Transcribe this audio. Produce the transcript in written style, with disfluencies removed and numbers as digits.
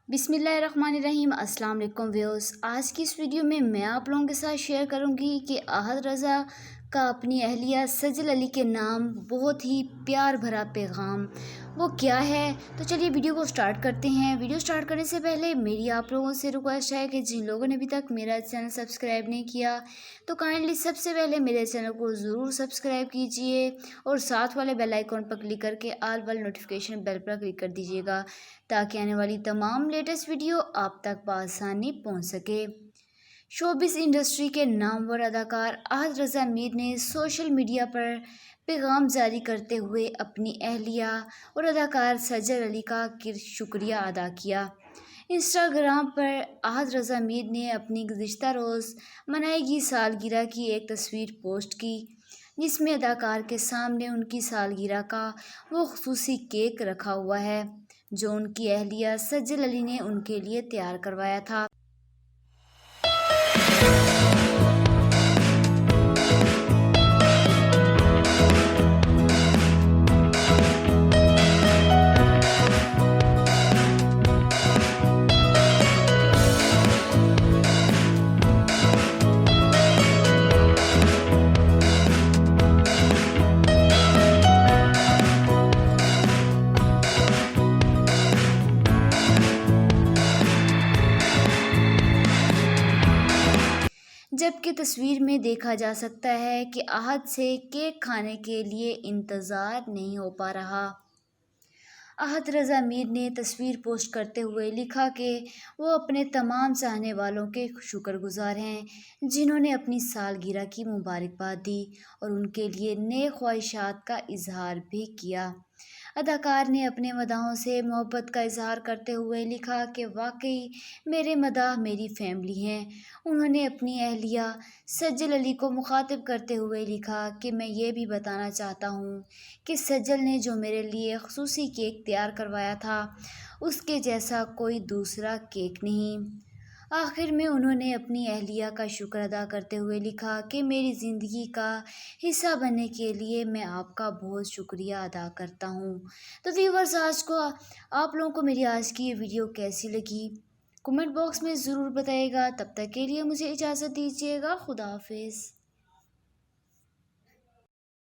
بسم اللہ الرحمن الرحیم۔ السلام علیکم ویوز، آج کی اس ویڈیو میں آپ لوگوں کے ساتھ شیئر کروں گی کہ احد رضا کا اپنی اہلیہ سجل علی کے نام بہت ہی پیار بھرا پیغام وہ کیا ہے۔ تو چلیے ویڈیو کو سٹارٹ کرتے ہیں۔ ویڈیو سٹارٹ کرنے سے پہلے میری آپ لوگوں سے ریکویسٹ ہے کہ جن لوگوں نے ابھی تک میرا چینل سبسکرائب نہیں کیا تو کائنڈلی سب سے پہلے میرے چینل کو ضرور سبسکرائب کیجئے اور ساتھ والے بیل آئیکن پر کلک کر کے آل والے نوٹیفیکیشن بیل پر کلک کر دیجئے گا تاکہ آنے والی تمام لیٹسٹ ویڈیو آپ تک بآسانی پہنچ سکے۔ شوبز انڈسٹری کے نامور اداکار احد رضا میر نے سوشل میڈیا پر پیغام جاری کرتے ہوئے اپنی اہلیہ اور اداکار سجل علی کا شکریہ ادا کیا۔ انسٹاگرام پر احد رضا میر نے اپنی گزشتہ روز منائی گئی سالگرہ کی ایک تصویر پوسٹ کی جس میں اداکار کے سامنے ان کی سالگرہ کا وہ خصوصی کیک رکھا ہوا ہے جو ان کی اہلیہ سجل علی نے ان کے لیے تیار کروایا تھا۔ جبکہ تصویر میں دیکھا جا سکتا ہے کہ احد سے کیک کھانے کے لیے انتظار نہیں ہو پا رہا۔ احد رضا میر نے تصویر پوسٹ کرتے ہوئے لکھا کہ وہ اپنے تمام چاہنے والوں کے شکر گزار ہیں جنہوں نے اپنی سالگرہ کی مبارکباد دی اور ان کے لیے نیک خواہشات کا اظہار بھی کیا۔ اداکار نے اپنے مداحوں سے محبت کا اظہار کرتے ہوئے لکھا کہ واقعی میرے مداح میری فیملی ہیں۔ انہوں نے اپنی اہلیہ سجل علی کو مخاطب کرتے ہوئے لکھا کہ میں یہ بھی بتانا چاہتا ہوں کہ سجل نے جو میرے لیے خصوصی کیک تیار کروایا تھا اس کے جیسا کوئی دوسرا کیک نہیں۔ آخر میں انہوں نے اپنی اہلیہ کا شکر ادا کرتے ہوئے لکھا کہ میری زندگی کا حصہ بننے کے لیے میں آپ کا بہت شکریہ ادا کرتا ہوں۔ تو ویورز، آپ لوگوں کو میری آج کی یہ ویڈیو کیسی لگی کمنٹ باکس میں ضرور بتائیے گا۔ تب تک کے لیے مجھے اجازت دیجیے گا۔ خدا حافظ۔